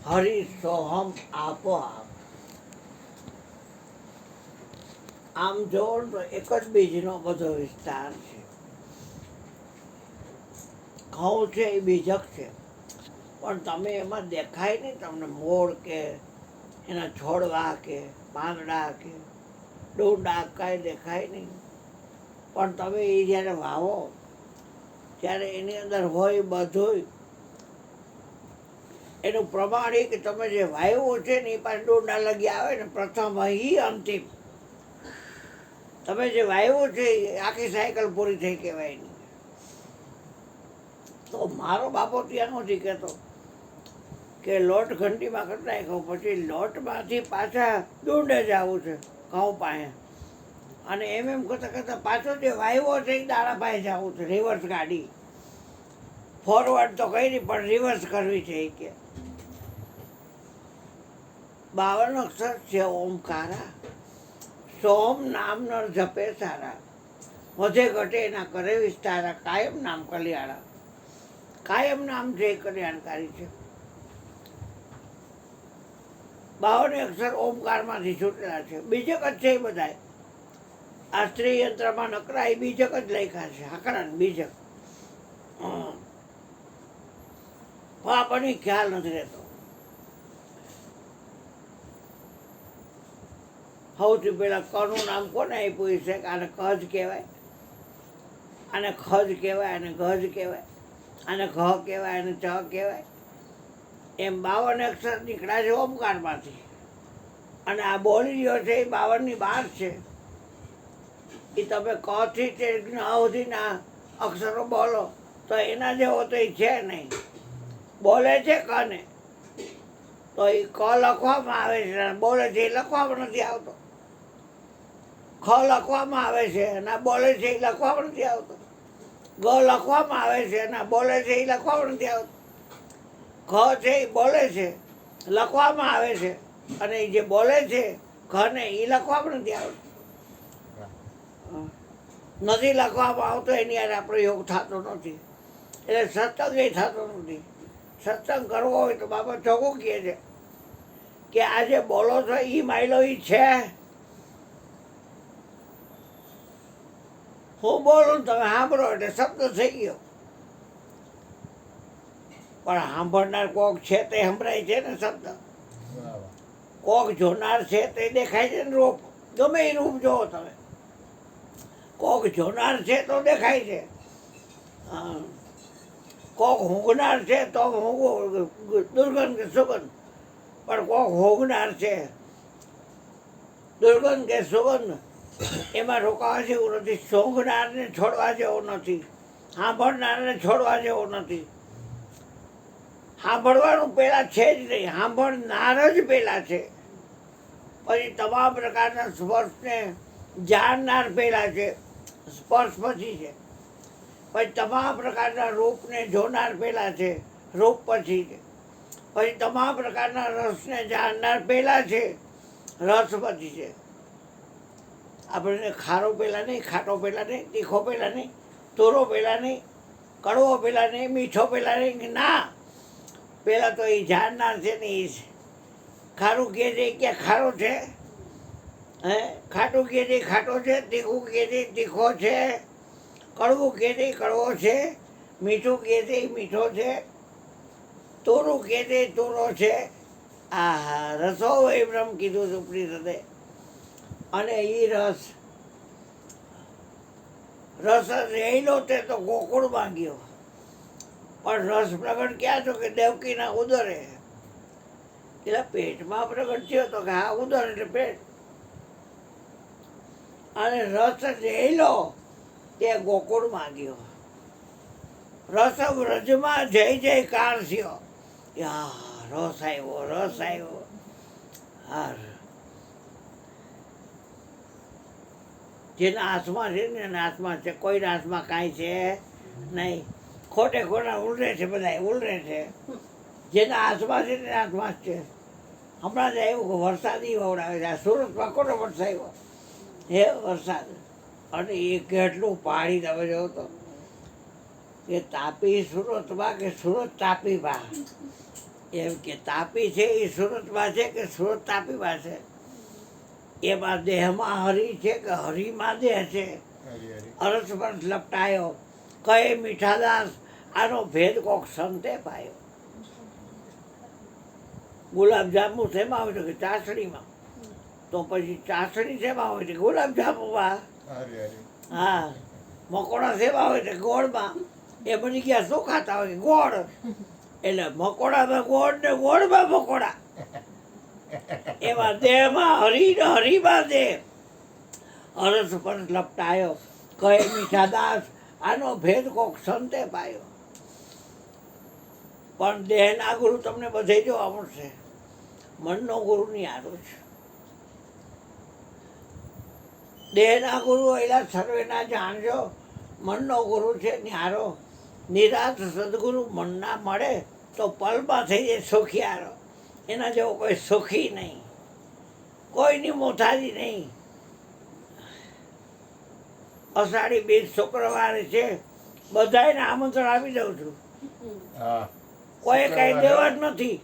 હરિ સોહમ આપોઆપ. આમ જોવો તો એક જ બીજનો બધો વિસ્તાર છે. ઘઉં છે એ બીજક છે, પણ તમે એમાં દેખાય નહીં તમને મોળ કે એના છોડવા કે પાંદડા કે ડૂંડા કાંઈ દેખાય નહીં. પણ તમે એ જ્યારે વાવો ત્યારે એની અંદર હોય બધું એનું પ્રમાણ એ કે તમે જે વાવ્યું છે ને એ પાસે ડૂંડા લગી આવે ને પ્રથમ અહીં અંતિમ. તમે જે વાવ્યું છે એ આખી સાયકલ પૂરી થઈ કહેવાય નહીં. તો મારો બાપો ત્યાં નથી કહેતો કે લોટ ઘંટીમાં કરી નાખ્યો પછી લોટમાંથી પાછા ડૂંડે જ આવું છે ઘઉં પાસે, અને એમ કરતાં કરતાં પાછો જે વાવ્યો છે એ દાડા પાસે જવું છે. રિવર્સ ગાડી, ફોરવર્ડ તો કંઈ નહીં પણ રિવર્સ કરવી છે એ કે. 52 અક્ષર છે ઓમકારા, સોમ નામ નર જપે સારા, વધે ઘટે એના કરે વિસ્તારા, કાયમ નામ કલ્યાણા. કાયમ નામ છે એ કલ્યાણકારી છે. 52 અક્ષર ઓમકારમાંથી છૂટેલા છે. બીજક જ છે એ બધા. આ સ્ત્રી યંત્રમાં નકરા એ બીજક જ લખ્યા છે, આકડા બીજક. આપણને ખ્યાલ નથી રહેતો. સૌથી પહેલાં કનું નામ કોને આપ્યું છે કે આને કજ કહેવાય, આને ખજ કહેવાય, આને ગજ કહેવાય, આને ઘ કહેવાય, આને ચ કહેવાય. એમ 52 અક્ષર નીકળ્યા છે ઓમકારમાંથી. અને આ બોલીઓ છે એ 52ની બહાર છે. એ તમે કથી તે સુધીના અક્ષરો બોલો તો એના જેવો તો એ છે નહીં. બોલે છે કને તો એ ક લખવામાં આવે છે, બોલે છે એ લખવામાં નથી આવતો. ખ લખવામાં આવે છે અને બોલે છે એ લખવામાં નથી આવતો. ગ લખવામાં આવે છે અને બોલે છે એ લખવામાં નથી આવતો. ખ છે એ બોલે છે, લખવામાં આવે છે, અને એ જે બોલે છે ખને એ લખવામાં નથી આવતું. નથી લખવામાં આવતો એની યાર આપણો યોગ થતો નથી, એટલે સત્સંગ એ થતો નથી. સત્સંગ કરવો હોય તો બાબા ચોખ્ખું કહે છે કે આ જે બોલો છો એ માયલો એ છે. હું બોલું તમે સાંભળો એટલે શબ્દ થઈ ગયો. પણ સાંભળનાર કોક છે તે સંભળાય છે ને શબ્દ. કોક જોનાર છે તે દેખાય છે ને રૂપ, ગમે એ રૂપ જોવો તમે. કોક જોનાર છે તો દેખાય છે, કોક ઊંઘનાર છે તો દુર્ગંધ કે સુગંધ. પણ કોક ઊંઘનાર છે, દુર્ગંધ કે સુગંધ એમાં રોકાવા જેવું નથી. સૂંઘનારને છોડવા જેવો નથી, સાંભળનારને છોડવા જેવો નથી. સાંભળવાનું પહેલાં છે જ નહીં, સાંભળનાર જ પહેલાં છે. પછી તમામ પ્રકારના સ્પર્શને જાણનાર પહેલાં છે, સ્પર્શ પછી છે. પછી તમામ પ્રકારના રૂપને જોનાર પહેલાં છે, રૂપ પછી છે. પછી તમામ પ્રકારના રસને જાણનાર પહેલાં છે, રસ પછી છે. આપણને ખારો પહેલાં નહીં, ખાટો પહેલાં નહીં, તીખો પહેલાં નહીં, તોરો પહેલાં નહીં, કડવો પહેલાં નહીં, મીઠો પહેલાં નહીં. ના, પહેલાં તો એ જાણનાર છે ને એ છે. ખારું કહે છે કે ખારો છે, હે ખાટું કહે છે ખાટો છે, તીખું કહે છે તીખો છે, કડવું કહે છે કડવો છે, મીઠું કહે છે મીઠો છે, તોરું કહે છે તોરો છે. આ રસો એ બ્રહ્મ કીધું ઉપનિષદે. અને એ રસ રહેલો તે તો ગોકુળમાં ગયો, પણ રસ પ્રગટ ક્યાં છો કે દેવકીના ઉદરે. એટલે પેટમાં પ્રગટ થયો તો કે હા ઉદર એટલે પેટ. અને રસ રહેલો તે ગોકુળમાં ગયો. રસ વ્રજમાં જય જયકાર થયો. રસ આવ્યો, રસ આવ્યો. હા, જેના હાથમાં છે ને એના હાથમાં છે, કોઈના હાથમાં કાંઈ છે નહીં. ખોટે ખોટા ઉલરે છે, બધા ઉલરે છે. જેના હાથમાં છે ને એના હાથમાં જ છે. હમણાં જ આવ્યું કે વરસાદી વવડાવે છે. આ સુરતમાં કોનો વરસાવ્યો હે વરસાદ. અને એ કેટલું પાણી તમે જોવો તો કે તાપી સુરતમાં કે સુરત તાપીમાં એમ કે તાપી છે એ સુરતમાં છે કે સુરત તાપીમાં છે? એમાં દેહમાં હરી છે કે હરીમાં દેહ છે? અરસ પર લપટાયો કહે મીઠાદાસ આનો ભેદ કોક સંતે પાયો. ગુલાબજાંબુ શેમાં હોય તો કે ચાસણીમાં. તો પછી ચાસણી શેમાં હોય છે? ગુલાબજાંબુમાં. હા, મકોડા શેમાં હોય છે? ગોળમાં. એ બની ગયા શું ખાતા હોય? ગોળ. એટલે મકોડામાં ગોળ ને ગોળમાં મકોડા. એમાં દેહમાં હરી ને હરીમાં દેહ. અરસ પર લપટાયો કહે મીઠાદાસ આનો ભેદ કોક સંતે પાયો. પણ દેહના ગુરુ તમને બધે જોવા મળશે, મનનો ગુરુ ની આરો છે. દેહના ગુરુ એલા સર્વેના જાણજો, મનનો ગુરુ છે ન્યારો. નિરાશ સદગુરુ મનના મળે તો પલમાં થઈ જાય સુખિયારો. એના જેવો કોઈ સુખી નહીં, કોઈની મોથાજી નહીં. અષાઢી બીજ શુક્રવારે છે, બધાને આમંત્રણ આપી દઉં છું. કોઈ કઈ દેવા જ નથી.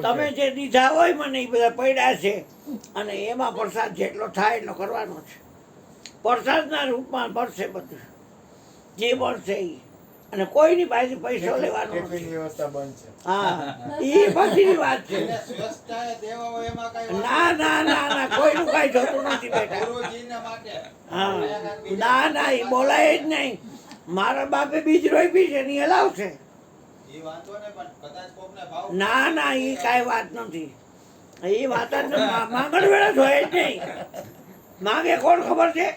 તમે જે દીધા હોય મને એ બધા પડ્યા છે, અને એમાં પ્રસાદ જેટલો થાય એટલો કરવાનો છે. પ્રસાદના રૂપમાં મળશે બધું જે મળશે એ. અને કોઈની પાસે પૈસો લેવાનો નથી. હા, એ પછીની વાત છે. ના ના ના ના, કોઈનું કઈ જોતું નથી બેટા. હા, ના ના, એ બોલાય જ નહીં. મારા બાપે બીજ રોપી છે ને એ હલાવશે. ના ના, એ કાંઈ વાત નથી. એ વાત જ માંગણ વેળા જોઈએ જ નહીં. માગે કોણ ખબર છે?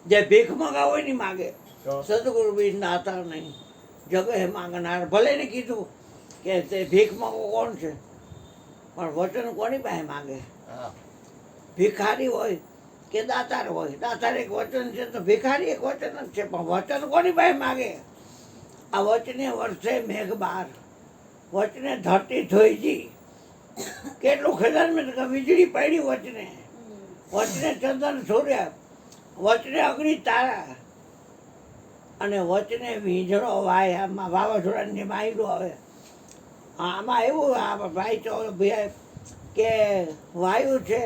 જે ભીખ મગાવ હોય ને માગે. સદગુરુ બીજ નાતા નહીં, જગહે માંગનાર. ભલે ને કીધું કે તે ભીખ માંગો કોણ છે, પણ વચન કોની પાસે માગે? ભિખારી હોય કે દાતાર હોય, દાતાર એક વચન છે તો ભિખારી એક વચન જ છે, પણ વચન કોની પાસે માગે? આ વચને વર્ષે મેઘ બાર, વચને ધરતી ધોઈજી. કેટલું ખેદાન મેં વીજળી પડી વચને, વચને ચંદન સૂર્ય, વચને અગ્નિ તારા, અને વચને વીજળો વાય. આમાં વાવાઝોડાની જેમ આવ્યું હવે. આમાં એવું ભાઈ તો ભાઈ કે વાયુ છે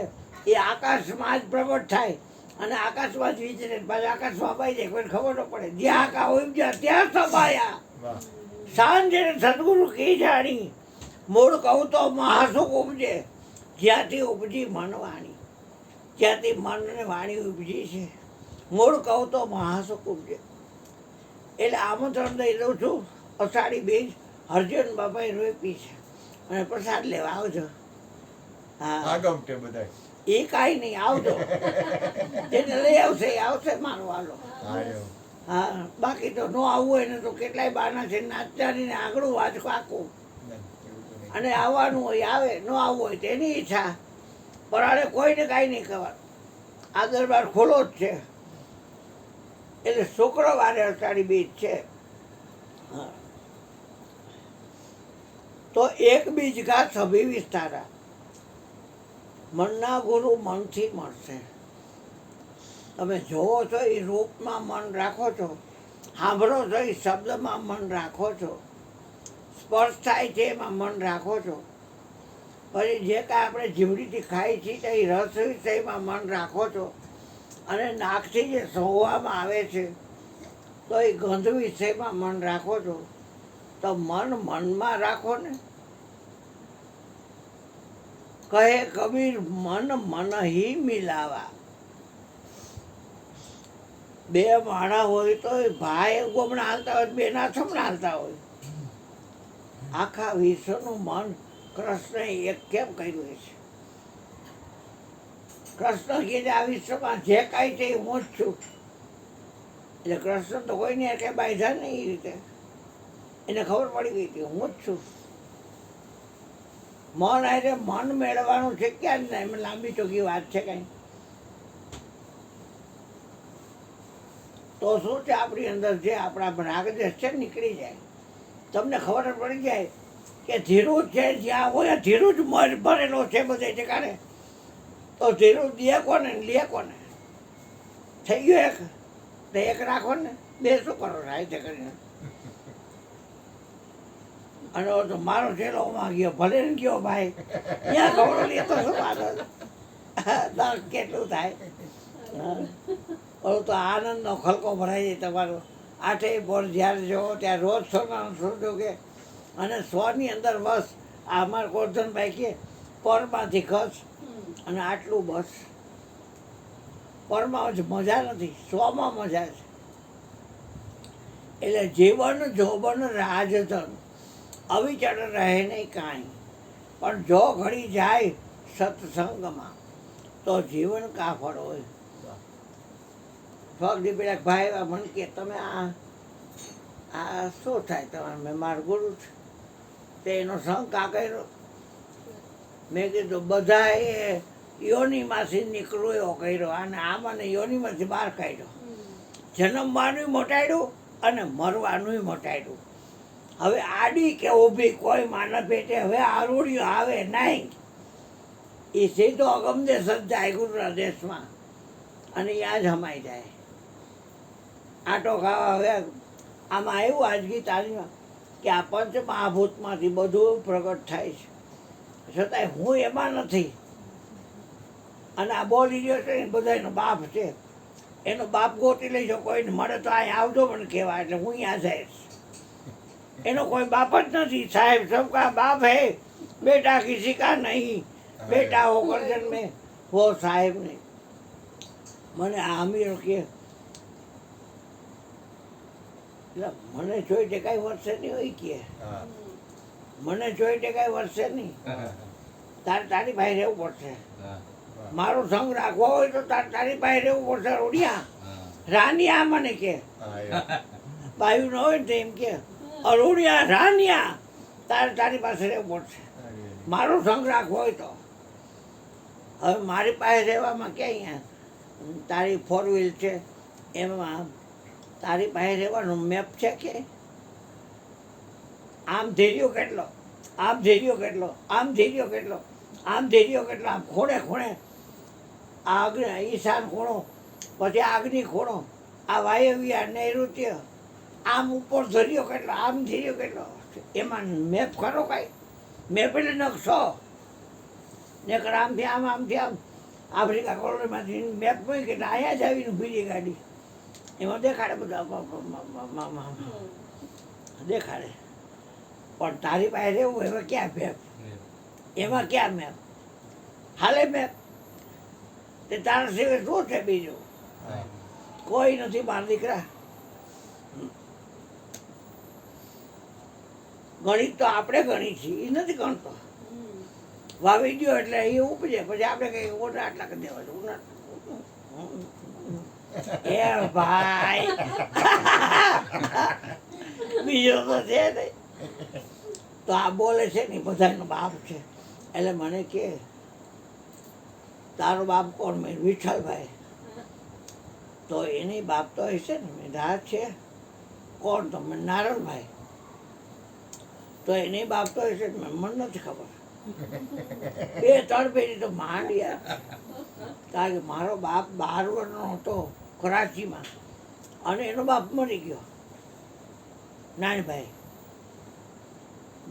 એ આકાશમાં જ પ્રગટ થાય અને આકાશમાં જ વીજળે, પાછું આકાશમાં પાઈ જાય, કોઈને ખબર ન પડે. જ્યાં આકા ઉપજ્યા ત્યાં સમાયા. સાંજે સદગુરુ કી જાણી, મૂળ કહું તો મહાસુખ ઉપજે. જ્યાંથી ઉપજી મન વાણી, જ્યાંથી મન ને વાણી ઉપજી છે, મૂળ કહું તો મહાસુખ ઉપજે. એટલે આમંત્રણ દઈ દઉં છું. અષાઢી બીજ હરજન બાપાએ રોપી છે અને પ્રસાદ લેવા આવજો. હા, એ કાંઈ નહીં, આવજો. જેને લઈ આવશે એ આવશે, મારો વાલો. હા, બાકી તો ન આવવું હોય ને તો કેટલાય બાના છે, નાચતાની ને આગળ વાંચ કાકું. અને આવવાનું હોય આવે, ન આવવું હોય તેની ઈચ્છા. પરાળે કોઈને કાંઈ નહીં કહેવાનું. આ દરબાર ખુલ્લો જ છે. એટલે શુક્રવારે અષાઢી બીજ છે. હા, તો એક બીજ કા સભી વિસ્તારા. મનના ગુરુ મનથી મળશે. તમે જોવો છો એ રૂપમાં મન રાખો છો, સાંભળો છો એ શબ્દમાં મન રાખો છો, સ્પર્શ થાય છે એમાં મન રાખો છો, પછી જે કાંઈ આપણે જીવડીથી ખાઈ છીએ તો એ રસ વિષયમાં મન રાખો છો, અને નાકથી જે સૌવામાં આવે છે તો એ ગંધ વિષયમાં મન રાખો છો. તો મન મનમાં રાખો ને. કહે કબીર મન મન હી મિલાવા. બે માણા હોય તો ભાઈ ગોમણા હાલતા હોય, બે ના થમણા હાલતા હોય. આખા વિશ્વનું મન કૃષ્ણએ એક કેમ કર્યું છે? કૃષ્ણ કહે આ વિશ્વમાં જે કાંઈ છે એ હું જ છું. એટલે કૃષ્ણ તો કોઈને કે બાંધ્યા નહીં એ રીતે. એને ખબર પડી ગઈ હતી હું જ છું. મન આજે મન મેળવવાનું છે ક્યાં જ નહીં. એમાં લાંબી ચોખ્ખી વાત છે કાંઈ. તો શું છે, આપણી અંદર જે આપણા રાગદેશ છે નીકળી જાય. તમને ખબર પડી જાય કે ધીરું છે, જ્યાં હોય ધીરું જ ભરેલો છે બધે ઠેકાણે. તો ધીરું દે કોને લે કોને? થઈ ગયું એક, તો એક રાખો ને, બે શું કરો રાય તે કરીને? અને ઓલો તો મારો ચેલોમાં ગયો, ભલે ને ગયો ભાઈ, ત્યાં ખબર લેતો શું મારો દર્દ કેટલું થાય. ઓલો તો આનંદનો ખલકો ભરાઈ જાય તમારો. આઠેય બોર જ્યારે જોવો ત્યાં રોજ સોનાનું શોધો કે, અને સોની અંદર બસ આ અમારા ગોરધનભાઈ કે પરમાંથી ખસ અને આટલું બસ. પરમાં જ મજા નથી, સોમાં મજા છે. એટલે જીવન જોબન રાજધન અવિચળ રહે નહીં કાંઈ, પણ જો ઘડી જાય સત્સંગમાં તો જીવન કાફળ હોય. ફગડી પેલા ભાઈ મને કે તમે આ શું થાય તમારે? મેં મારો ગુરુ છે તે એનો સંગ કા કર્યો. મેં કીધું બધા એ યોનીમાંથી નીકળ્યો એવો કર્યો, અને આમાંને યોનીમાંથી બહાર કાઢ્યો. જન્મવાનું મોટાડ્યું અને મરવાનું મોટાડ્યું. હવે આડી કે ઊભી કોઈ માનવ પેટે હવે આરોડ્યું આવે નહીં. એ સીધો અગમદેશ જ જાય ગુરુના દેશમાં, અને ત્યાં જ હમાઈ જાય. આટો ખાવા હવે આમાં આવ્યું આજની તારીખમાં કે આ પંચ મહાભૂતમાંથી બધું પ્રગટ થાય છે, છતાંય હું એમાં નથી. અને આ બોલી રહ્યો છે ને બધા એનો બાપ છે, એનો બાપ ગોતી લઈશો. કોઈને મળે તો અહીં આવજો મને કહેવા, એટલે હું ત્યાં જઈશ. એનો કોઈ બાપ જ નથી. સાહેબ સબકા બાપ હે, બેટા કિસી કા નહીં, બેટા હોકર જન્મે वो साहेब ने મને આમીર કે મને જોઈ તે કાંઈ વર્ષે નહીં હોય કે મને જોઈ તે કાંઈ વર્ષે નહીં. તારી પાસે રહેવું પડશે. મારો સંગ રાખવો હોય તો તારી પાસે રહેવું પડશે. રોડિયા રાનિયા મને કે બાયું ન હોય ને તો એમ કે અરુણિયા રાનિયા તારી પાસે રહેવું પડશે. મારો સંગ રાખવો હોય તો. હવે મારી પાસે રહેવામાં ક્યાં તારી ફોર વ્હીલ છે એમાં તારી પાસે રહેવાનો મેપ છે કે આમ ધીર્યો કેટલો, આમ ધીર્યો કેટલો, આમ ધીર્યો કેટલો, આમ ધીર્યો કેટલો, આમ ખૂણે ખૂણે આ અગ્નિ ઈશાન ખૂણો, પછી આગની ખૂણો, આ વાયવ્ય નૈઋત્ય, આમ ઉપર ધર્યો કેટલો, આમ ધીર્યો કેટલો. એમાં મેપ ખરો કાંઈ? મેપ એટલે નકશો ને આમથી આમ આમથી આમ આફ્રિકા કોલોનીમાંથી મેપ મૂકી કે અહીંયા જ આવીને ઊભી રહી ગાડી. એમાં દેખાડે બધા દેખાડે. પણ તારી પાસે રહેવું એમાં ક્યાં મેપ? એમાં ક્યાં મેપ? હાલે મેપ તે તારા સિવાય શું છે બીજું? કોઈ નથી મારા દીકરા. ગણિત તો આપણે ગણી છીએ, એ નથી ગણતો. વાવી ગયો એટલે એ ઉપજે, પછી આપણે કઈ ઓટા આટલા કરી દેવા છે. એ ભાઈ બીજો તો છે નહીં. તો આ બોલે છે ને બધાનો બાપ છે. એટલે મને કે તારો બાપ કોણ? મેં વિઠ્ઠલભાઈ. તો એની બાપ તો હશે ને? મેં રાત છે. કોણ? તો મેં નારણભાઈ. તો એની બાપ તો હશે ને? મને નથી ખબર. 2-3 પેઢી તો માંડ્યા. કારણ કે મારો બાપ 12 વર્ષનો હતો કરાચીમાં, અને એનો બાપ મરી ગયો નાનભાઈ.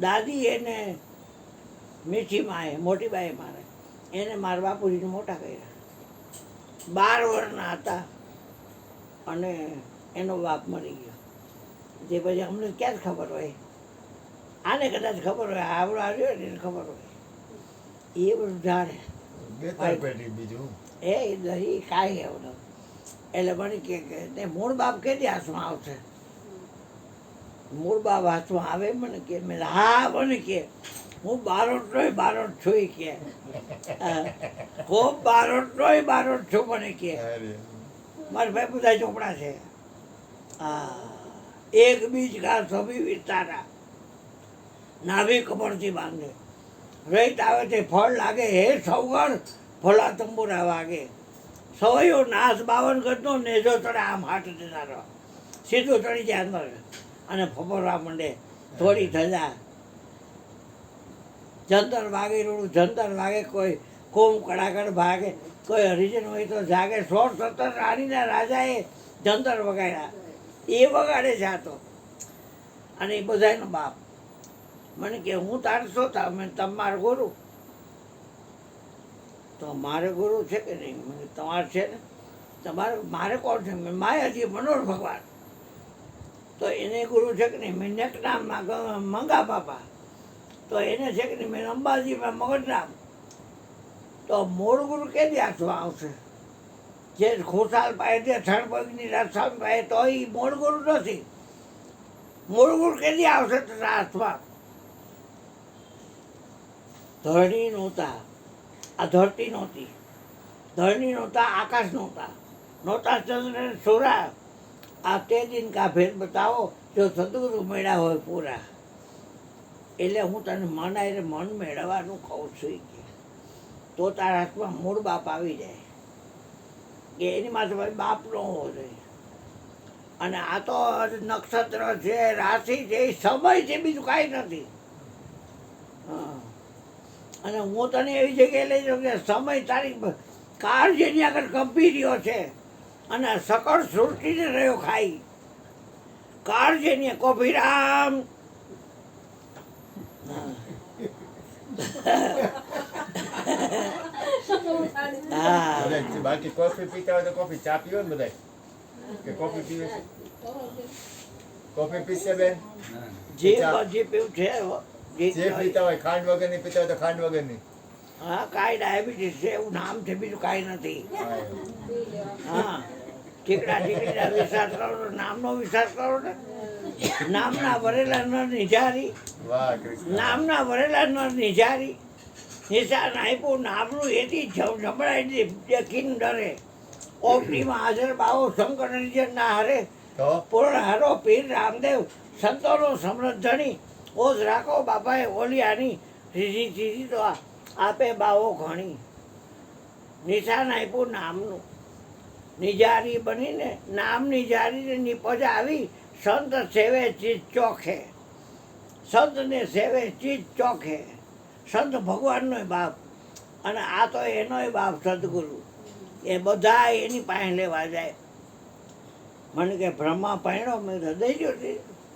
દાદી એને મીઠી માએ, મોટી બાએ મારે એને મારા બાપુજીને મોટા કર્યા. 12 વર્ષના હતા અને એનો બાપ મરી ગયો. તે પછી અમને ક્યાં જ ખબર હોય? આને કદાચ ખબર હોય, આવડો આવ્યો ને એને ખબર હોય. એ બધું જાણે એ દહીં કાંઈ એવું. એટલે મને કે તે મૂળ બાપ કેદી હાથમાં આવશે? મૂળ બાપ હાથમાં આવે મને કે? મેં હા મને કે હું બારોટનોય બારોટ છું કે ખૂબ બારોટનોય બારોટ છું મને કે. મારા ભાઈ બધા ચોપડા છે. હા, એક બીજ ઘા સભી વિસ્તારા નાભી કમરથી બાંધે. રહીત આવે તે ફળ લાગે હે સૌગણ ફળા તંબુરા વાગે. સવયો નાશ 52 ગજનો નેજો ચડે આમ હાથ દેનારો. સીધું ચડી જાય અંદર અને ફફરવા માંડે થોડી ધજા. જંતર વાગે રોડું જંતર વાગે, કોઈ કોમ કડાકડ ભાગે, કોઈ હરિજન હોય તો જાગે. 16-17 રાણીના રાજાએ જંતર વગાડ્યા. એ વગાડે છે આ તો. અને એ બધાનો બાપ. મને કે હું તારે શું થાવ? મેં તમારો ગુરુ. તો મારે ગુરુ છે કે નહીં? મને તમારે છે ને. તમારે મારે કોણ છે? મેં માયાજી મનોહર ભગવાન. તો એને ગુરુ છે કે નહીં? મેં નેકનામમાં મંગા બાપા. તો એને છે કે નહીં? મેં અંબાજીમાં મગજરામ. તો મૂળ ગુરુ કેદી હાથમાં આવશે? જે ખુશાલ પાય જે થણપગની રસામ પાય તો એ મૂળ ગુરુ નથી. મૂળ ગુરુ કેદી આવશે તારા હાથમાં? ધરણી નહોતા, આ ધરતી નહોતી. ધરણી નહોતા, આકાશ નહોતા, નહોતા ચંદ્ર ને સૂરા. આ તે દિન કા ભેદ બતાવો જો સદગુરુ મેળા હોય પૂરા. એટલે હું તને મન આવીને મન મેળવવાનું કહું છું કે તો તારા હાથમાં મૂળ બાપ આવી જાય કે એની માથે ભાઈ બાપ ન હોવો જોઈએ. અને આ તો નક્ષત્ર છે, રાશિ છે, એ સમય છે, બીજું કાંઈ નથી. હા, અને હું તને એવી જગ્યાએ લઈ જાઉં કે સમય તારી કાળ જેની આગળ કંપી રહ્યો છે અને સકળ સૃષ્ટિને રહ્યો ખાઈ. કાળ જેની કોભીરામ બાકી કોફી પીતા હોય તો કોફી, ચા પીવો ને બધા કે કોફી પીવે? કોફી પીશે બેન? જે પીવું છે જે પીતા હોય ખાંડ વગરની પીતા હોય તો ખાંડ વગરની. હા, કાંઈ ડાયાબિટીસ છે એવું નામ છે, બીજું કાંઈ નથી. હા, ઠીકડા ઠીકડા વિચાર કરો, નામનો વિચાર કરો ને. નામના વરેલા ન નિજારી, વાહ કૃષ્ણ. નામના વરેલા ન નિજારી. નિશાન આપ્યું નામનું એથી જમણાઈ દેખીને ડરે. ઓપડીમાં હાજર બાવો શંકર નિજન ના હારે. તો પૂર્ણ હારો પીર રામદેવ સંતોનો સમૃદ્ધ ધણી. ઓજ રાખો બાપાએ ઓલિયાની સીધી સીધી તો આપે બાવો ઘણી. નિશાન આપ્યું નામનું. નિજારી બનીને નામ નિજારીને નિપજ આવી. સંત સેવે ચીજ ચોખે, સંતને સેવે ચીજ ચોખે. સંત ભગવાનનો બાપ અને આ તો એનોય બાપ સદગુરુ. એ બધા એની પાસે લેવા જાય. મને કે બ્રહ્મા પહેણો, મેં કીધું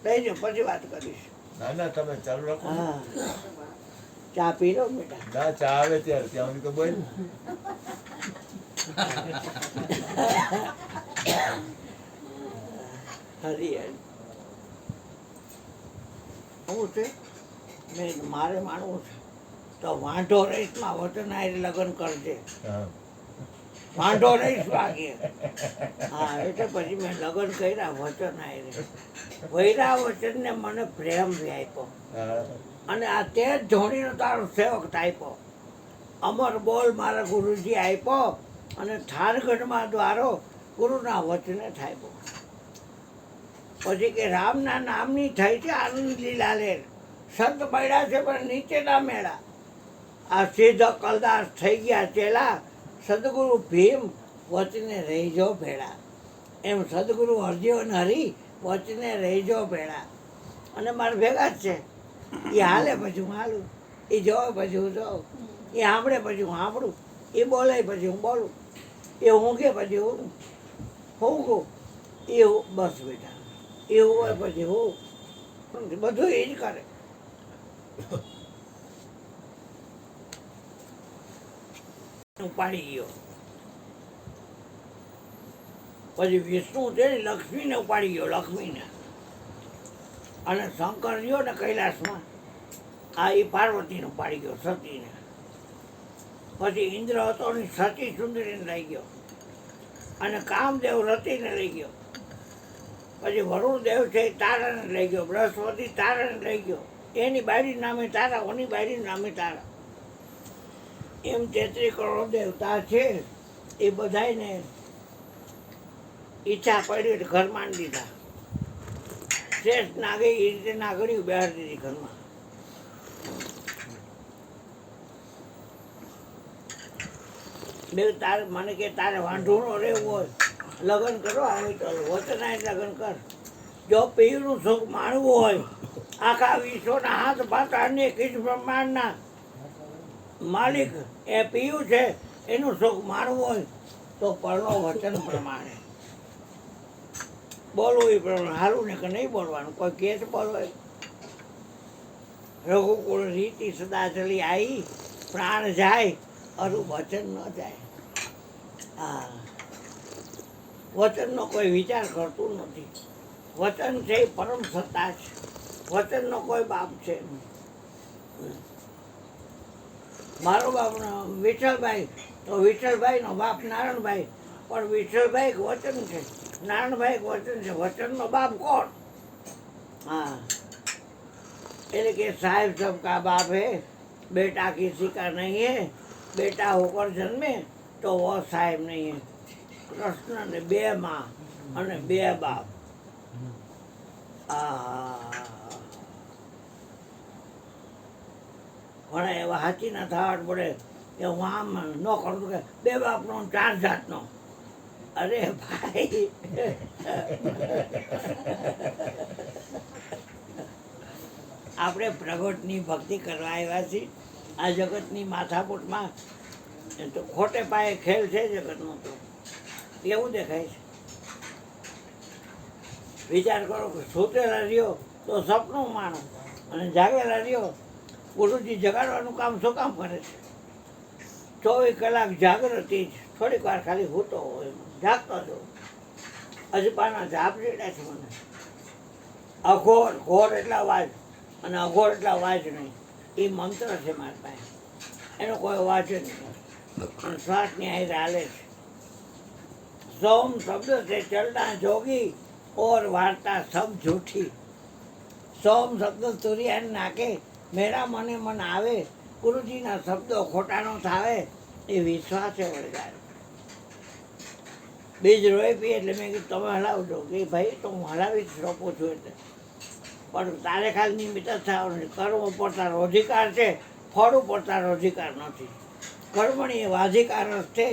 દઈ જો પછી વાત કરીશ. ના ના તમે ચાલુ રાખો. હા, ચા પી લો બેટા. ના ચા આવે ત્યારે ત્યાં તો બોલ. હરી હું છે મેં મારે માનવું છે તો વાંઢો રહીશમાં વચન આવીને લગ્ન કરજે. હા વાંઢો રહીશ વાગે. હા, એટલે પછી મેં લગ્ન કર્યા વચન આવીને. વૈરા વચનને મને પ્રેમ બી આપ્યો. હા અને આ તે જ ધોણીનો તારો સેવક આપ્યો. અમર બોલ મારા ગુરુજી આપ્યો. અને થાનગઢમાં દ્વારો ગુરુના વચને થાપ્યો. પછી કે રામના નામની થઈ છે આનંદ લીલા લેર. સંત મળ્યા છે પણ નીચેના મેળા. આ સિદ્ધ કલદાસ થઈ ગયા ચેલા. સદગુરુ ભીમ વચને રહીજો ભેળા. એમ સદગુરુ હરજીવન હરી વચને રહીજો ભેળા. અને મારે ભેગા જ છે. એ હાલે પછી હું હાલું, એ જોવે પછી હું જોઉં, એ સાંભળે પછી હું સાંભળું, એ બોલે પછી હું બોલું, એ ઊંઘે પછી હું ઊંઘું. એ બસ બેટા એવું હોય પછી હું બધું એ જ કરે. ઉપાડી ગયો. પછી વિષ્ણુ છે ને લક્ષ્મીને ઉપાડી ગયો, લક્ષ્મીને. અને શંકર રહ્યો ને કૈલાસમાં, આ એ પાર્વતીને ઉપાડી ગયો, સતીને. પછી ઇન્દ્ર હતો ને સતી સુંદરીને લઈ ગયો. અને કામદેવ રતિને લઈ ગયો. પછી વરુણદેવ છે એ તારાને લઈ ગયો. બૃહસ્પતિ તારાને લઈ ગયો. એની બાયડી નામે તારા, ઓની બાયડી નામે તારા. એમ 33 કરોડ દેવતા છે. એ બધાને ઈચ્છા પડી એટલે ઘર માંડી દીધા. શ્રેષ્ઠ નાગે એ રીતે નાગણી બેહાડી દીધી ઘરમાં. બે તારે મને કે તારે વાંઢોનો રહેવું હોય લગ્ન કરો, આવે તો વચનાય લગ્ન કર. જો પીરનું સુખ માણવું હોય, આખા વિશ્વના હાથ પાતા અનેક ઇંચ બ્રહ્માંડના માલિક એ પીયું છે, એનું સુખ માણવું હોય તો પરનો વચન પ્રમાણે બોલવું. એ પ્રમાણે હારું ને કે નહીં બોલવાનું. કોઈ કેસ બોલવાય રઘુકુળ રીતિ સદા ચલી આવી, પ્રાણ જાય અરુ વચન ન જાય. હા, વચનનો કોઈ વિચાર કરતું નથી. વચન છે એ પરમ સત્તા છે. વચનનો કોઈ બાપ છે નહીં. મારો બાપ વિઠ્ઠલભાઈ, તો વિઠ્ઠલભાઈનો બાપ નારાયણભાઈ, પણ વિઠ્ઠલભાઈ એક વચન છે, નારાયણભાઈ એક વચન છે. વચનનો બાપ કોણ? हाँ, એટલે કે સાહેબ सबका बाप है, बेटा किसी का नहीं है, बेटा होकर जन्मे तो वो साहेब नहीं है. કૃષ્ણને 2 માં અને 2 બાપ. ઘણા એવા હાચી ના થવા પડે કે હું આમ ન કરું કે 2 બાપનો 4 જાતનો. અરે ભાઈ, આપણે પ્રગટની ભક્તિ કરવા આવ્યા છીએ. આ જગતની માથાકૂટમાં તો ખોટે પાયે ખેલ છે જગતનો. તો એવું દેખાય છે. વિચાર કરો કે સૂતેલા રહ્યો તો સપનું માણો, અને જાગેલા રહ્યો ગુરુજી જગાડવાનું કામ શું કામ કરે છે? 24 કલાક જાગૃતિ જ, થોડીક વાર ખાલી હોતો હોય, જાગતો જો. અજપાના જાપ જેડા છે મને. અઘોર ઘોર એટલા અવાજ અને અઘોર એટલા અવાજ નહીં. એ મંત્ર છે મારી પાસે. એનો કોઈ અવાજ જ નહીં. અને શ્વાસની હારે હાલે છે. सोम शब्द से चलना जोगी और वार्ता सब झूठी. सोम शब्द तुरिया नाके मेरा मने मन आवे, गुरुजीना शब्दो खोटा नो थावे એ વિશ્વાસે વળગાડ્યો. બીજ રોઈ પી એટલે મેં કીધું તમે હલાવજો. કે ભાઈ તો હું હલાવી જ રોપું છું. એટલે પણ તારે ખાલી નિમિત્ત થવાનું. કર્મ ઉપર તારો અધિકાર છે, ફળ ઉપર તારો અધિકાર નથી. કર્મણી એવા અધિકાર છે,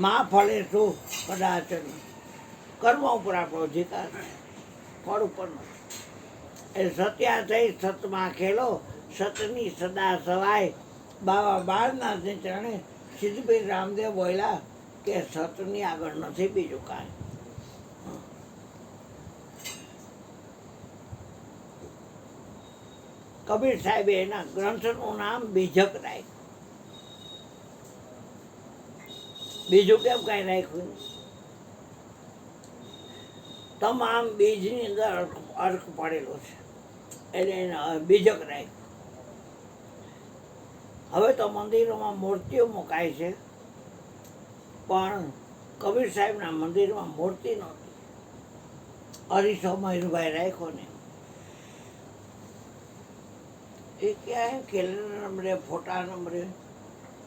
માં ફળે શું કદાચ નહીં. કર્મ ઉપર આપણો અધિકાર છે, ફળ ઉપર નથી. એ સત્યા થઈ સતમાં ખેલો, સતની સદા સવાય. બાબા બાળના ચરણે સિદ્ધપીર રામદેવ બોલ્યા કે સતની આગળ નથી બીજું કાંઈ. કબીર સાહેબે એના ગ્રંથનું નામ બીજક રાખ્યું. બીજું કેમ કાંઈ રાખ્યું? તમામ બીજની અંદર અર્ક પડેલો છે, એટલે એને બીજક રાખ્યું. હવે તો મંદિરોમાં મૂર્તિઓ મુકાય છે, પણ કબીર સાહેબના મંદિરમાં મૂર્તિ નહોતી. અરીસો મયુરભાઈ રાખ્યો ને એ ક્યાં કેલેન્ડર નંબરે ફોટા નંબરે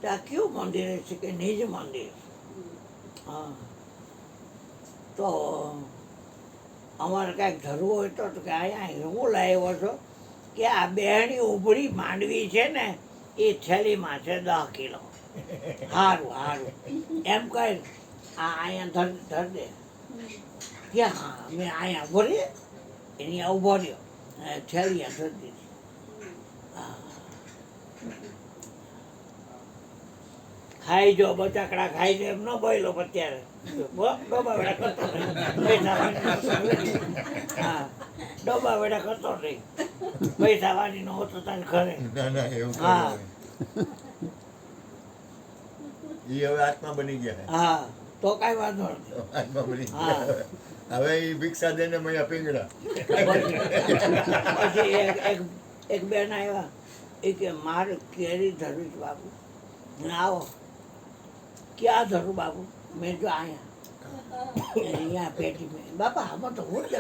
ત્યાં કયું મંદિર છે કે નિજ મંદિર. હા, તો અમારે કાંઈક ધરવું હોય તો કે અહીંયા હું લાવ્યો છો કે આ બેહણી ઉભળી માંડવી છે ને એ થેલીમાં છે 10 કિલો. સારું સારું એમ કહી આ અહીંયા ધર દે. કે હા મેં અહીંયા ઉભો રહીએ એની ઊભો રહ્યો, થેલી ધરી દીધી. ખાઈ જો બચાકડા ખાઈ જો એમ ન બોલો. અત્યારે ડોબા વેડા કરતો હા, ડોબા વેડા કરતો નહીં. પૈસા વાળી નો હોતો તારે ઘરે. હા ઈ હવે આત્મા બની ગયા. હા, તો કાંઈ વાંધો નથી. આત્મા બની હા. ગયા. હવે ઈ ભિક્ષા દેને મૈયા પીંગડા. પછી એક બેન આવ્યા એ કે મારે કેરી ધરવી છે બાપુ. આવો ક્યાં ધરું બાપુ? મેં જો અહીંયા પેટી મેં. બાપા આમાં તો હું જ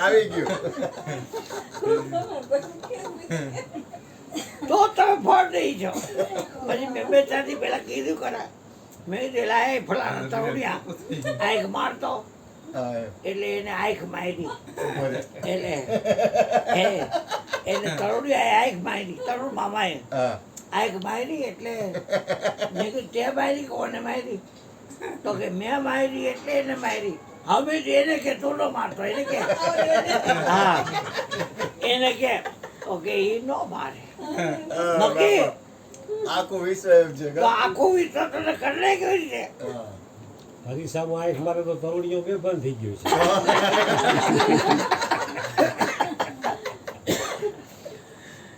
આવી ગયું. તો તમે ફળ નહીં છો. પછી મેં 2-4 દી પહેલા કીધું ખરા. મેં કીધું એ ફલાણા તરોડિયા આંખ મારતો એટલે એને આંખ મારી. એટલે એને તરોડિયા આંખ મારી. તરુણ મામાએ આંખ મારી. એટલે મેં કીધું તે મારી કોને મારી? તો કે મેં મારી એટલે એને મારી. હવે એને કે તું ન મારતો. એને કે હા એને કે ઓકે એ ન મારે. નક્કી આખું વિશ્વ એમ છે. તો આખું વિશ્વ તને કરી કેવી છે? હરીસામાં આંખ મારે તો તરુણીઓ બે બંધ થઈ ગયું છે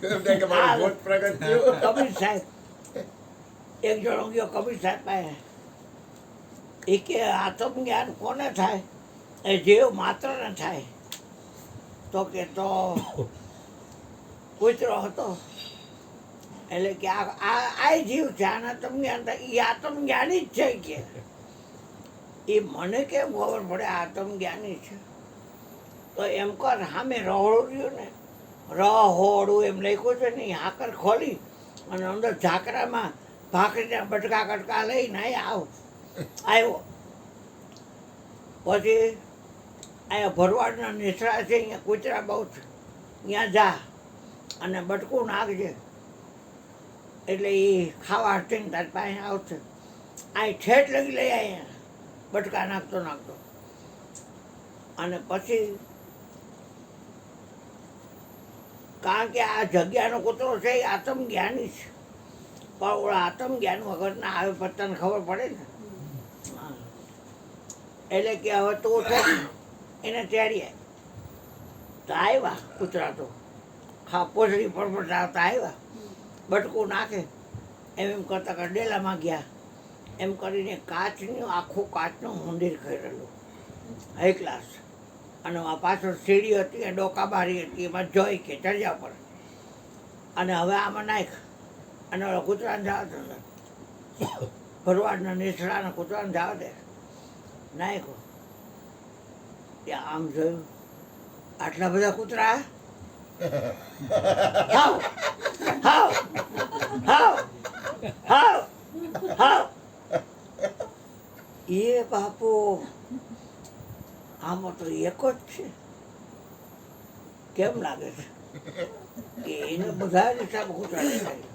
એમ થાય કે મારો ભૂત પ્રગટ થયો. કબીર સાહેબ એક જણો ગયો કબીર સાહેબ પાસે એ કે આત્મજ્ઞાન કોને થાય એ જીવ માત્ર ને થાય તો કે તો કૂતરો હતો એટલે કે આ જીવ છે આને આત્મજ્ઞાન થાય એ આત્મજ્ઞાની જ છે કે એ મને કેમ ખબર પડે આત્મજ્ઞાની છે તો એમ કર સામે રહોડું રહ્યું ને રહોડું એમ લખ્યું છે ને એ હાકર ખોલી અને અંદર ઝાકરામાં ભાખરીના બટકા કટકા લઈને આવ્યો પછી અહીંયા ભરવાડના નેસડા છે અહીંયા કૂતરા બહુ છે ત્યાં જા અને બટકું નાખજે એટલે એ ખાવા હટીને તારી પાસે આવશે અહીં ઠેઠ લગી લઈ અહીંયા બટકા નાખતો અને પછી કારણ કે આ જગ્યાનો કૂતરો છે એ આત્મજ્ઞાની છે પણ ઓલા આત્મજ્ઞાન વગરના આવે પત્તાને ખબર પડે ને હા. એટલે કે હવે તો છે ને એને તેડીએ તો આવ્યા કૂતરા તો પોસડી પડપડતા આવતા આવ્યા બટકું નાખે એમ કરતાં કરતાં ડેલામાં ગયા એમ કરીને કાચનું આખું કાચનું મંદિર કરેલું હાઈ ક્લાસ અને આ પાછળ સીડી હતી ડોકા બારી હતી એમાં જોઈ કે ચડ્યા પર અને હવે આમાં નાખ અને ઓલા કૂતરાને જવા દે ભરવાડના નેસડાના કૂતરાને જવા દે નાખ્યો ત્યાં આમ જોયું આટલા બધા કૂતરા હાવ હાવ હાવ હાવ હાવ એ બાપુ આમાં તો એક જ છે કેમ લાગે છે કે એને બધા જ હિસાબ કૂતરા દેખાય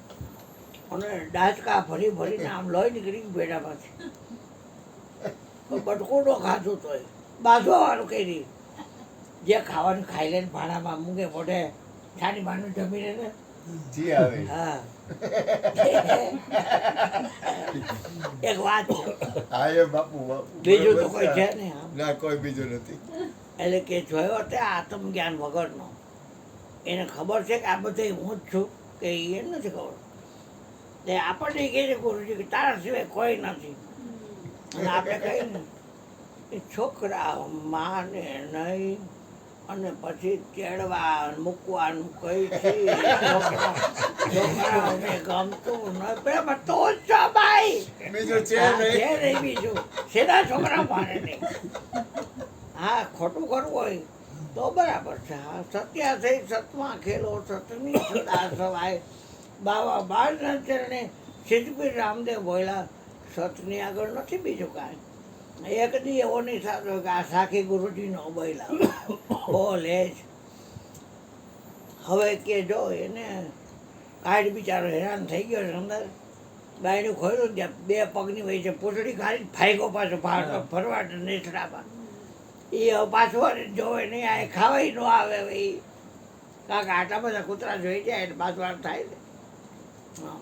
અને ડાચકા ભરી ભરીને આમ લોહી નીકળી બેડામાંથી બટકું નો ખાધું તોય બાંધવાનું કરી જે ખાવાનું ખાઈ લઈને ભાણામાં મૂકે મોઢે છાની બાનું જમીને ને જી આવે. હા એક વાત છે હા એ બાપુ બાપુ. બીજું તો બરોબર કોઈ છે છે. નહીં આમ ના કોઈ બીજું નથી. એટલે કે જોયો તે આત્મજ્ઞાન વગરનો એને ખબર છે કે આ બધું હું જ છું કે એ નથી ખબર તે આપણને કહે છે ગુરુજી કે તારા સિવાય કોઈ નથી અને આપણે કહીએ ને એ છોકરા માને નહીં અને પછી તેડવા મૂકવાનું કઈ છે છોકરાઓને ગમતું ન પેલા તો જ છો ભાઈ બીજું છે હા, નહીં. છે નહીં બીજું સીધા છોકરા માને નહીં હા ખોટું કરવું હોય તો બરાબર છે હા સત્યા થઈ સતમાં ખેલો સતની સદા સવાય બાવા બાળના ચરણે સિદ્ધપીર રામદેવ બોલ્યા સતની આગળ નથી બીજું કાંઈ એક દી એવો નહીં થતો કે આ સાખી ગુરુજીનો બોલ્યા બોલે જ હવે કે જો એને કાઢ બિચારો હેરાન થઈ ગયો છે અંદર ગાયનું ખોલ્યું ત્યાં બે પગની વહી છે પૂંછડી કાઢી ફાઈગો પાછો ફરવાડ નેસડામાં એ હવે પાછું જોવે નહીં આ ખાવાય ન આવે હવે ઈ. કારણ કે આટલા બધા કૂતરા જોઈ જાય એટલે બાજુવાળ થાય ને હા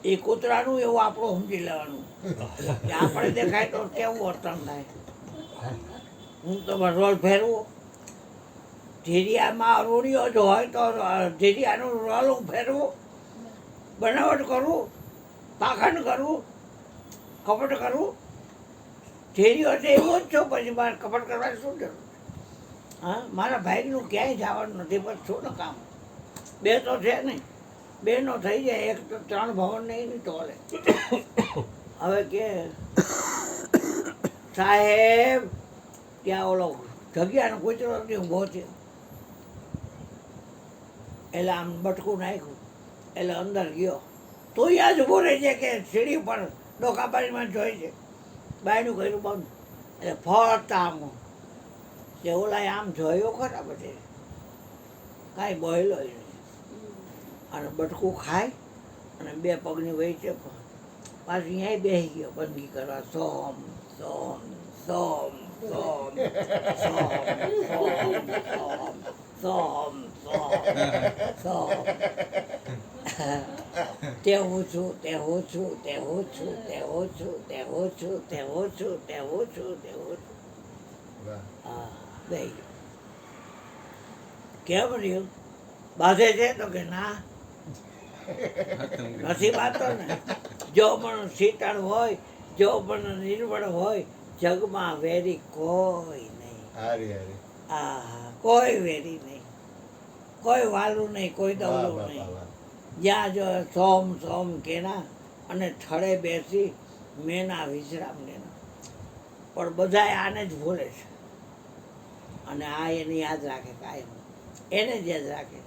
એ કૂતરાનું એવું આપણું સમજી લેવાનું કે આપણે દેખાય તો કેવું વર્તન થાય હું તો રોલ ફેરવું ધીરિયામાં રૂડિયો જ હોય તો ધીરિયાનું રોલ હું ફેરવું બનાવટ કરવું પાખંડ કરવું કપટ કરવું ધીરિયો છે એવું જ છો પછી મારે કપટ કરવાની શું જરૂર હા મારા ભાઈનું ક્યાંય જવાનું નથી પણ શું ને કામ બે તો છે નહીં બેનો થઈ જાય એક તો 3 ભવન નહીં તોલે હવે કે સાહેબ ત્યાં ઓલો જગ્યાનો કૂતરો ઊભો છે એટલે આમ બટકું નાખ્યું એટલે અંદર ગયો તો ત્યાં જ ઊભો રહે છે કે સીડી પર ડોકાબારીમાં જોઈ છે બાયનું કર્યું બંધ એટલે ફરતા આમ તે ઓલા આમ જોયો ખરા બધે કાંઈ બોયલો નહીં અને બટકું ખાય અને બે પગની વહી છે પાછું અહીંયા બેસી ગયો બંદગી કરવા સોમ સોમ સોમ સોમ સોમ સોમ સોમ સોમ સોમ તે હું છું, તે હું છું, તે હું છું, તે હું છું, તે હું છું, તે હું છું, તે હું છું, તે હું છું. વાહ હા દઈ કેમ રહ્યું બાંધે છે તો કે ના નથી બાંધતો ને. જો પણ શીતળ હોય, જો પણ નિર્મળ હોય, જગમાં વેરી કોઈ નહીં. હારી હારી આહા કોઈ વેરી નહીં, કોઈ વાલું નહીં, કોઈ વાહ દવલું બાપા નહીં. વાહ જ્યાં જો સોમ સોમ કેના અને થળે બેસી મેના વિશ્રામ લેના. પણ બધાય આને જ ભૂલે છે અને આ એને યાદ રાખે કાયમ, એને જ યાદ રાખે.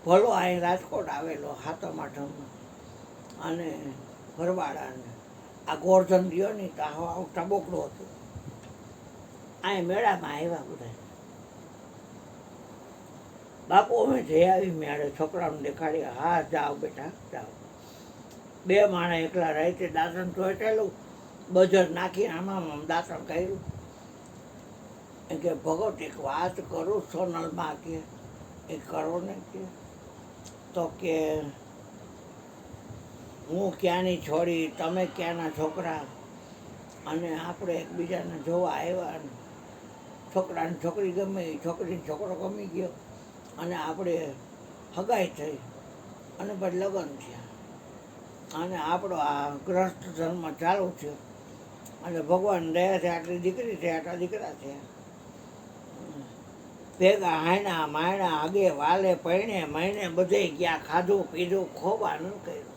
ભલો અહીં રાજકોટ આવેલો હાથમ આઠમમાં અને ભરવાડાને આ ગોરધન રહ્યો ને તો આવું ટબોકડું હતું. અહીં મેળામાં આવ્યા બધા બાપુ અમે જઈ આવી મેળે છોકરાઓને દેખાડી. હા જાઓ બેટા જાઓ. બે માણસ એકલા રહી તે દાંતણ ચોટેલું બજર નાખીને આમાં દાંતણ કર્યું. એ કે ભગત એક વાત કરું સોનલમાં કે એ કરો ને કે તો કે હું ક્યાંની છોડી, તમે ક્યાંના છોકરા, અને આપણે એકબીજાને જોવા આવ્યા ને છોકરાને છોકરી ગમે, છોકરીને છોકરો ગમી ગયો અને આપણે હગાઈ થઈ અને પછી લગ્ન થયા અને આપણો આ ગ્રસ્ત જન્મ ચાલુ થયો અને ભગવાન દયાથી આટલી દીકરી છે, આટલા દીકરા છે. ભેગા હાયણા માયણા આગે વાલે પૈણે મહિને બધે ગયા, ખાધું પીધું, ખૂબ આનંદ કર્યો.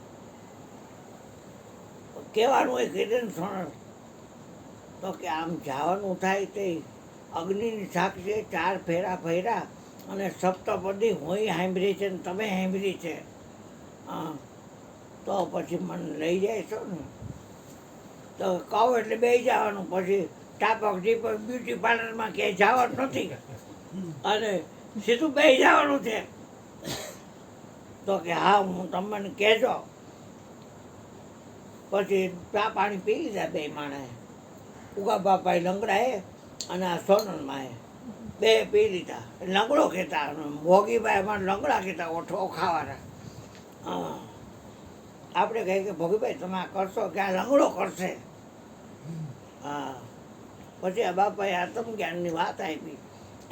કહેવાનું એ કીધું ને સોનલ તો કે આમ જવાનું થાય તે અગ્નિની સાક્ષી 4 ફેરા ફર્યા અને સપ્તપદી હું સાંભળી છે ને તમે સાંભળી છે. તો પછી મને લઈ જાય છો ને તો કહો એટલે બે જવાનું. પછી ટાપક ટીપક બ્યુટી પાર્લરમાં ક્યાંય જવાનું નથી અને સીધું બે જવાનું છે. તો કે હા હું તમને કહેજો. પછી ચા પાણી પી લીધા બે માણસે. ઉગા બાપાએ લંગડાએ અને આ સોનલમાં બે પી લીધા. લંગડો કહેતા ભોગીભાઈ અમારે લંગડા કહેતા ઓઠો ખાવાના. આપણે કહીએ કે ભોગીભાઈ તમે આ કરશો કે આ લંગડો કરશે. હા પછી આ બાપાએ આત્મજ્ઞાનની વાત આપી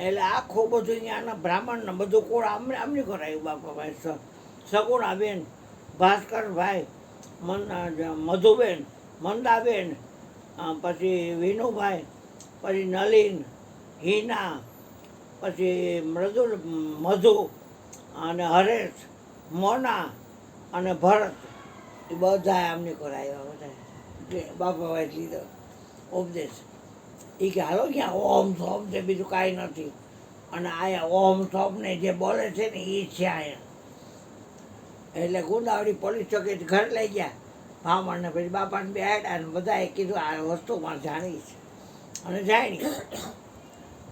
એટલે આખું બધું અહીંયાના બ્રાહ્મણને બધું કોળ આમની કરાયું. બાપાભાઈ સગુણાબેન, ભાસ્કરભાઈ, મધુબેન, મંદાબેન, પછી વિનુભાઈ, પછી નલિન, હિના, પછી મૃદુલ, મધુ અને હરેશ, મોના અને ભરત એ બધા આમની કરાવ્યા. બધા જે બાપાભાઈ લીધો ઉપદેશ એ કે હાલો ક્યાં ઓમ સોમ છે, બીજું કાંઈ નથી. અને આયા ઓમ સોમ ને જે બોલે છે ને એ છે અહીંયા. એટલે ગુંદાવડી પોલીસ ચોકી ઘર લઈ ગયા ભામણને. પછી બાપાને બેહાડ્યા અને બધાએ કીધું આ વસ્તુમાં જાણી છે અને જાણી.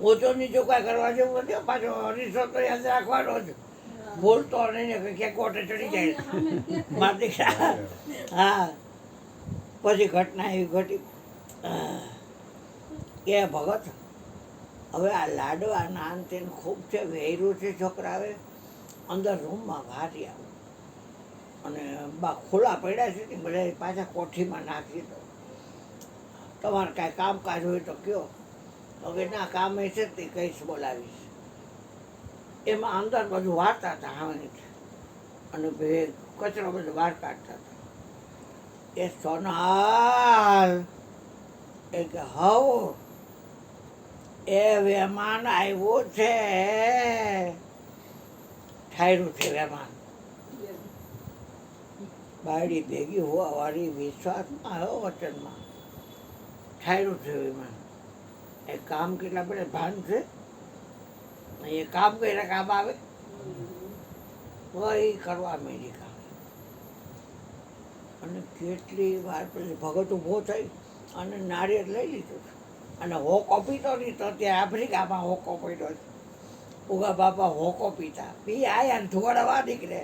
ઓછો નીચો કાંઈ કરવા જેવું નથી. પાછો હરીશો તો યાદ રાખવાનો જ, ભૂલતો નહીં ને કે કોર્ટે ચડી જાય મારા દીકરા. હા પછી ઘટના એવી ઘટી કે ભગત હવે આ લાડવા નાન તેને ખૂબ છે, વેર્યું છે છોકરાએ અંદર રૂમમાં ભારી આવું અને બા ખુલ્લા પડ્યા છે ને બધા પાછા કોઠીમાં નાખી દો. તમારે કાંઈ કામકાજ હોય તો કયો. તો કે ના કામ એ છે તે કહીશ બોલાવીશ. એમાં અંદર બધું વાળતા હતા હાવણીથી અને કચરો બધો બહાર કાઢતા હતા. એ સોનાલ એ કે હવ એ મહેમાન આવ્યું છે, ઠાયરું છે મહેમાન. બાયડી ભેગી હોવા વાળી વિશ્વાસમાં આવ્યો વચનમાં ઠાયરું છે મહેમાન. એ કામ કેટલા બધા ભાન છે. એ કામ કર્યા કામ આવે તો એ કરવા માંડી કામ. અને કેટલી વાર પછી ભગત ઊભો થઈ અને નારિયેળ લઈ લીધું અને હોકો પીતો નહીં. તો ત્યાં આફ્રિકામાં હોકો પીતો છે. ઉગા બાપા હોકો પીતા પી આયા ને ધોળવા નીકળે.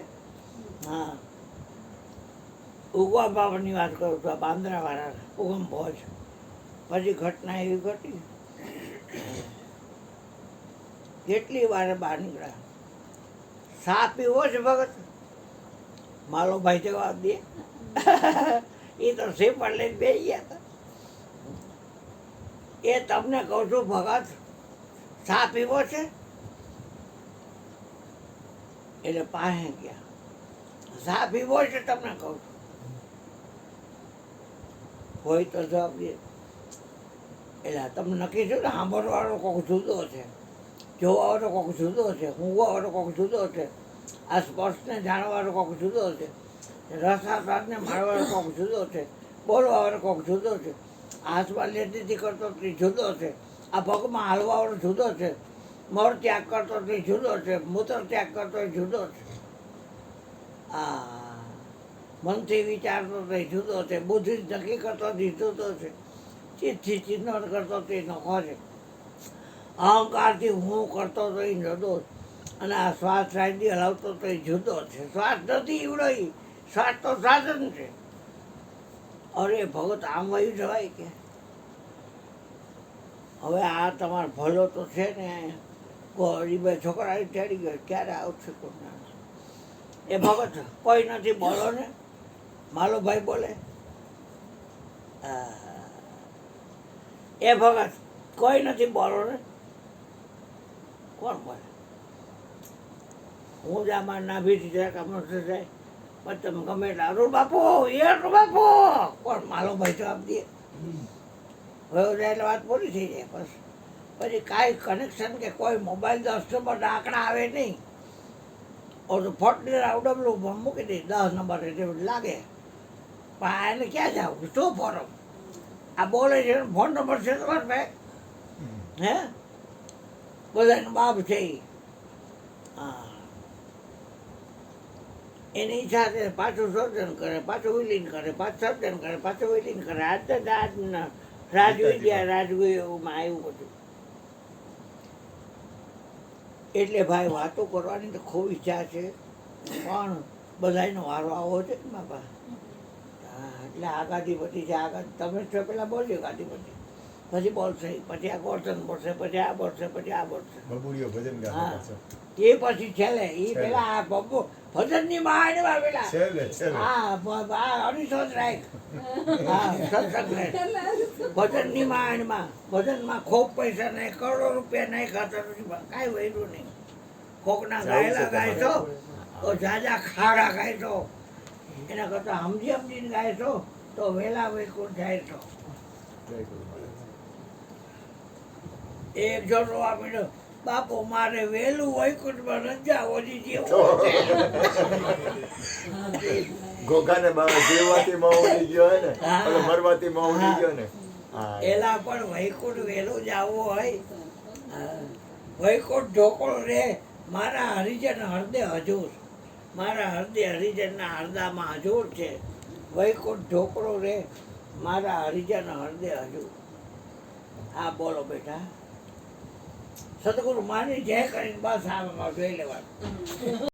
હા ઉગવા બાપાની વાત કરું છું, બાંદ્રાવાળા ઉગમ ભોજ. પછી ઘટના એવી ઘટી કેટલી વાર બહાર નીકળ્યા. સા પીવો છે ભગત માલોભાઈ જવાબ દે એ તો શ્રીફળ લઈને બેસી ગયા હતા. એ તમને કહું છું ભગત, ચા પીવો છે? એટલે પાસે ગયા, ચા પીવો છે તમને કહું છું. હોય તો જવાબ દે. એટલે તમને નક્કી છે ને સાંભળવાળો કોઈક જુદો છે, જોવાવાળો કોઈક જુદો છે, ઊંઘવાવાળો કોઈક જુદો છે, આ સ્પર્શને જાણવાવાળો કોઈક જુદો છે, રસાસ્વાદને માણવાળો કોઈક જુદો છે, બોલવાવાળો કોઈક જુદો છે, હાથમાં લેતીથી કરતો તે જુદો છે, આ પગમાં હાલવાવાળો જુદો છે, મળ ત્યાગ કરતો તે જુદો છે, મૂત્ર ત્યાગ કરતો એ જુદો છે, આ મનથી વિચારતો તે જુદો છે, બુદ્ધિ નક્કી કરતો તે જુદો છે, ચિત્તથી ચિંતન કરતો તે નખો છે, અહંકારથી હું કરતો તો એ જુદો છે, અને આ શ્વાસ સાઈડથી હલાવતો તો એ જુદો છે. શ્વાસ નથી ઈવડો, એ શ્વાસ તો સાધન છે. અરે ભગત આમ વયું જવાય કે? હવે આ તમારો ભલો તો છે ને, ગરીબ છોકરા ચડી ગયો, ક્યારે આવશે કોણ? એ ભગત કોઈ નથી, બોલો ને. માલોભાઈ બોલે, એ ભગત કોઈ નથી, બોલો ને. કોણ બોલે? હું જ આમાં નાભીથી જરાક આમ જાય, પછી તમે ગમે એટલે અરુણ બાપુ, એ અરુણ બાપુ, કોણ? માલોભાઈ જવાબ દે. હવે જાય એટલે વાત પૂરી થઈ જાય. પછી કાંઈ કનેક્શન કે કોઈ મોબાઈલ 10 નંબર આંકડા આવે નહીં. તો ફોટને આવડમલું મૂકી દે 10 નંબર એટલે લાગે, પણ એને ક્યાં જાવ? શું ફોરમ? આ બોલે છે ફોન નંબર છે તમારે ભાઈ? હે બધાનો બાપ છે એ. હા, એની ઈચ્છા છે પાછું સર્જન કરે, પાછું વિલીન કરે, પાછું સર્જન કરે, પાછું વિલીન કરે. આજના રાજવિદ્યા રાજગુરુમાં આવ્યું બધું. એટલે ભાઈ વાતો કરવાની તો ખૂબ ઈચ્છા છે, પણ બધાનો વારો આવો છે ને બાપા. હા, એટલે આ ગાદીપતિ છે, આ ગાદી તમે છો પેલા બોલજો ગાદીપતિ, પછી બોલશે, પછી આ ગોર્ધન બોલશે, પછી આ બોલશે, પછી આ બોલશે. બબુડીઓ ભજન ગાતા હા, પાછો. એ પછી છેલ્લે એ પેલા આ બબુ ભજનની માં પેલા છેલ્લે છેલ્લે હા અનિશોધ રાય હા સત્સંગ ભજનની માં ભજનમાં ખૂબ પૈસા નહીં, કરોડો રૂપિયા નહીં, ખાતા નથી, કાંઈ વહેલું નહીં. કોકના ગાયેલા ગાય છો તો જાજા ખાડા ગાય છો, એના કરતાં સમજીને ગાય છો તો વહેલા વૈકુંઠ જાય છો. એક જોડો આપીને બાપુ મારે વહેલું વૈકુંઠમાં રજા ઓછી જેવું ઘોઘાને જીવવાથી માં ઉડી ગયો હે ને, હા. ઓલો મરવાથી માં ઉડી ગયો ને. હા, એલા પણ વૈકુંઠ વહેલું જવું હોય. વૈકુંઠ ઢોકળો રે મારા હરિજન હૃદય હજુર, મારા હૃદય હરિજનના હૃદયમાં હજુર છે. વૈકુંઠ ઢોકળો રે મારા હરિજન હૃદય હજુર. હા બોલો બેટા. સદગુરુ માની જય કરીને બસ આમાં જોઈ લેવાનું.